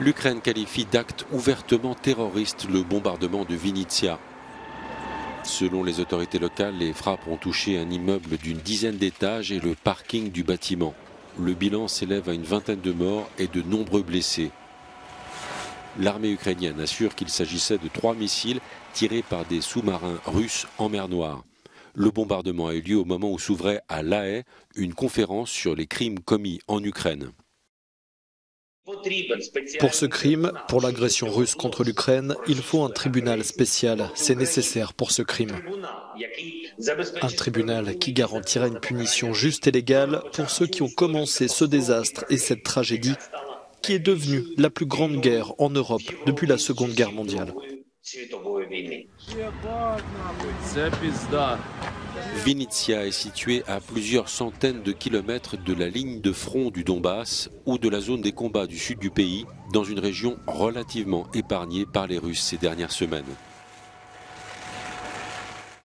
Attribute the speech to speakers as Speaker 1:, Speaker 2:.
Speaker 1: L'Ukraine qualifie d'acte ouvertement terroriste le bombardement de Vinnytsia. Selon les autorités locales, les frappes ont touché un immeuble d'une dizaine d'étages et le parking du bâtiment. Le bilan s'élève à une vingtaine de morts et de nombreux blessés. L'armée ukrainienne assure qu'il s'agissait de 3 missiles tirés par des sous-marins russes en mer Noire. Le bombardement a eu lieu au moment où s'ouvrait à La Haye une conférence sur les crimes commis en Ukraine.
Speaker 2: Pour ce crime, pour l'agression russe contre l'Ukraine, il faut un tribunal spécial. C'est nécessaire pour ce crime. Un tribunal qui garantira une punition juste et légale pour ceux qui ont commencé ce désastre et cette tragédie qui est devenue la plus grande guerre en Europe depuis la Seconde Guerre mondiale.
Speaker 1: Vinnytsia est située à plusieurs centaines de kilomètres de la ligne de front du Donbass ou de la zone des combats du sud du pays, dans une région relativement épargnée par les Russes ces dernières semaines.